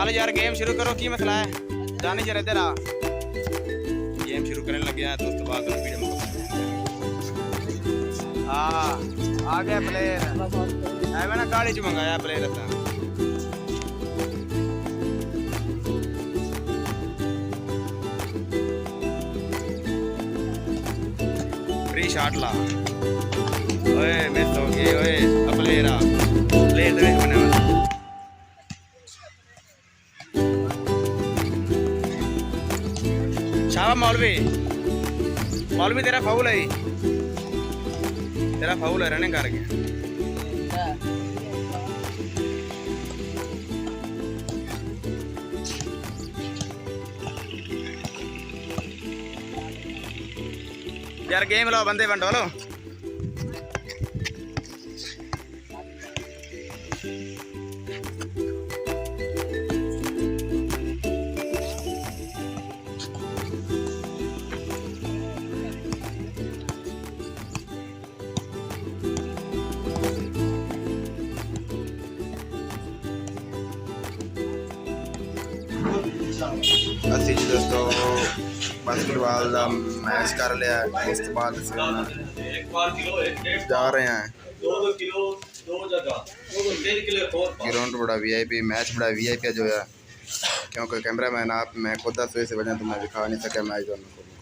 चल यार गेम शुरू करो, की मसला है? जाने जरा इधर आ, गेम शुरू करने लगे हैं तो उसके बाद हाँ आ गया प्लेयर है, मैंने गाड़ी च मंगाया प्लेयर फ्री शॉट ला। ओए मिस हो गई, ओए प्लेयर आ प्लेयर देख बने वाला। शाबाश मौलवी, मौलवी तेरा फाउल है, तेरा फाउल है, रनिंग कर गया। यार गेम लो, बंदे बंटो लो। ਅਸੀਂ ਜੀ ਦੋਸਤੋ बास्केटबॉल का मैच कर लिया, उस बाद जा रहे हैं ग्राउंड बड़ा वीआईपी मैच, बड़ा वीआईपी जो है, क्योंकि कैमरा मैन आप मैं खुद से वजह तो मैं दिखा नहीं सका मैच दोनों को।